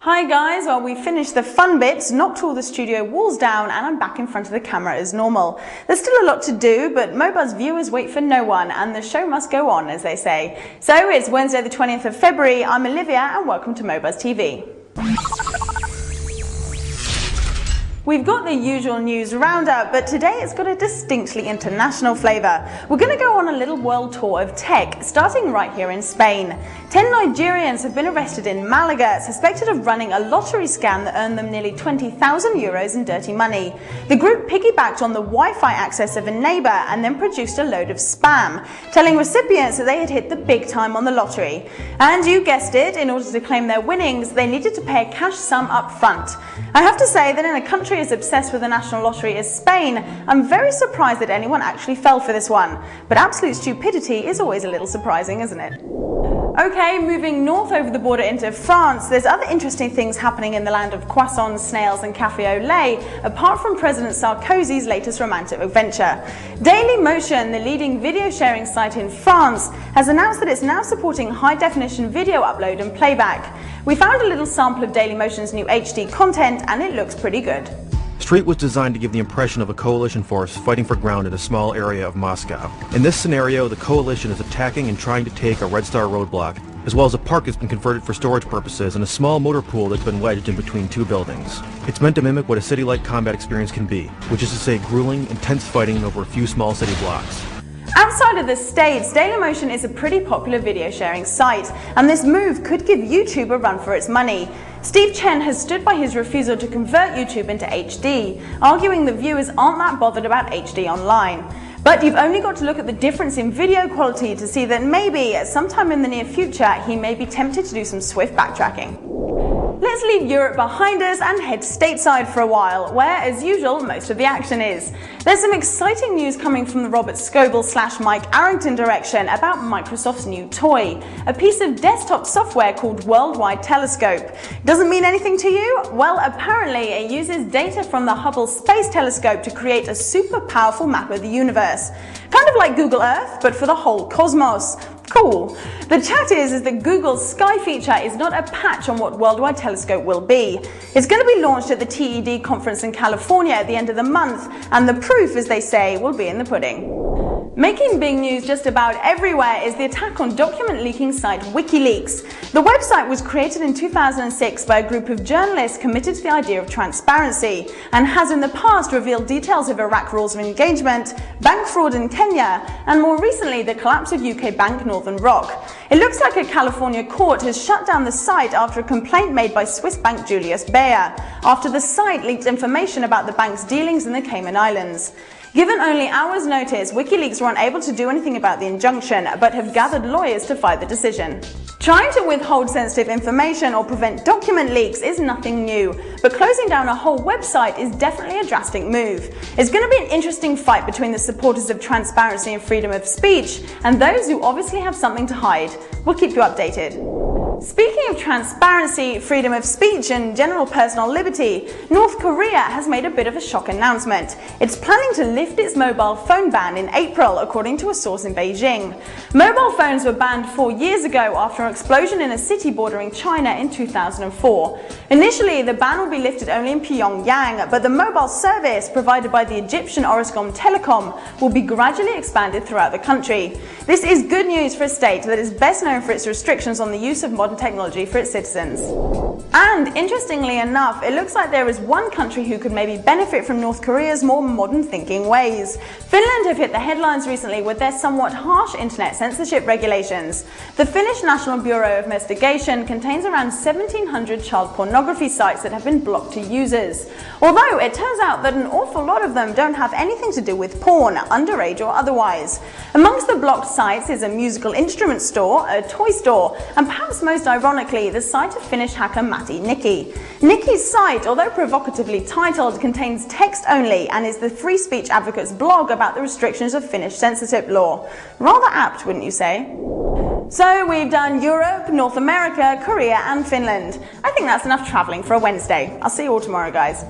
Hi guys, well we finished the fun bits, knocked all the studio walls down, and I'm back in front of the camera as normal. There's still a lot to do, but Mobuzz viewers wait for no one, and the show must go on, as they say. So it's Wednesday the 20th of February, I'm Olivia, and welcome to Mobuzz TV. We've got the usual news roundup, but today it's got a distinctly international flavour. We're going to go on a little world tour of tech, starting right here in Spain. 10 Nigerians have been arrested in Malaga, suspected of running a lottery scam that earned them nearly 20,000 euros in dirty money. The group piggybacked on the Wi-Fi access of a neighbour and then produced a load of spam, telling recipients that they had hit the big time on the lottery. And you guessed it, in order to claim their winnings, they needed to pay a cash sum up front. I have to say that in a country as obsessed with the national lottery as Spain, I'm very surprised that anyone actually fell for this one. But absolute stupidity is always a little surprising, isn't it? Okay, moving north over the border into France, there's other interesting things happening in the land of croissants, snails and café au lait, apart from President Sarkozy's latest romantic adventure. Dailymotion, the leading video sharing site in France, has announced that it's now supporting high-definition video upload and playback. We found a little sample of Dailymotion's new HD content and it looks pretty good. Street was designed to give the impression of a coalition force fighting for ground in a small area of Moscow. In this scenario, the coalition is attacking and trying to take a Red Star roadblock, as well as a park that's been converted for storage purposes and a small motor pool that's been wedged in between two buildings. It's meant to mimic what a city-like combat experience can be, which is to say grueling, intense fighting over a few small city blocks. Outside of the States, Dailymotion is a pretty popular video sharing site, and this move could give YouTube a run for its money. Steve Chen has stood by his refusal to convert YouTube into HD, arguing that viewers aren't that bothered about HD online. But you've only got to look at the difference in video quality to see that maybe at some time in the near future he may be tempted to do some swift backtracking. Let's leave Europe behind us and head stateside for a while, where, as usual, most of the action is. There's some exciting news coming from the Robert Scoble / Mike Arrington direction about Microsoft's new toy, a piece of desktop software called Worldwide Telescope. Doesn't mean anything to you? Well, apparently it uses data from the Hubble Space Telescope to create a super powerful map of the universe. Kind of like Google Earth, but for the whole cosmos. Cool. The chat is that Google's Sky feature is not a patch on what Worldwide Telescope will be. It's going to be launched at the TED conference in California at the end of the month, and the proof, as they say, will be in the pudding. Making big news just about everywhere is the attack on document leaking site WikiLeaks. The website was created in 2006 by a group of journalists committed to the idea of transparency, and has in the past revealed details of Iraq rules of engagement, bank fraud in Kenya, and more recently the collapse of UK bank Northern Rock. It looks like a California court has shut down the site after a complaint made by Swiss bank Julius Baer, after the site leaked information about the bank's dealings in the Cayman Islands. Given only hours' notice, WikiLeaks were unable to do anything about the injunction, but have gathered lawyers to fight the decision. Trying to withhold sensitive information or prevent document leaks is nothing new, but closing down a whole website is definitely a drastic move. It's going to be an interesting fight between the supporters of transparency and freedom of speech and those who obviously have something to hide. We'll keep you updated. Speaking of transparency, freedom of speech and general personal liberty, North Korea has made a bit of a shock announcement. It's planning to lift its mobile phone ban in April, according to a source in Beijing. Mobile phones were banned 4 years ago after an explosion in a city bordering China in 2004. Initially, the ban will be lifted only in Pyongyang, but the mobile service provided by the Egyptian Orascom Telecom will be gradually expanded throughout the country. This is good news for a state that is best known for its restrictions on the use of modern technology for its citizens. And interestingly enough, it looks like there is one country who could maybe benefit from North Korea's more modern thinking ways. Finland have hit the headlines recently with their somewhat harsh internet censorship regulations. The Finnish National Bureau of Investigation contains around 1,700 child pornography sites that have been blocked to users. Although it turns out that an awful lot of them don't have anything to do with porn, underage or otherwise. Amongst the blocked sites is a musical instrument store, a toy store, and perhaps most ironically, the site of Finnish hacker Matti Nikki. Nikki's site, although provocatively titled, contains text only and is the free speech advocate's blog about the restrictions of Finnish censorship law. Rather apt, wouldn't you say? So we've done Europe, North America, Korea and Finland. I think that's enough travelling for a Wednesday. I'll see you all tomorrow, guys.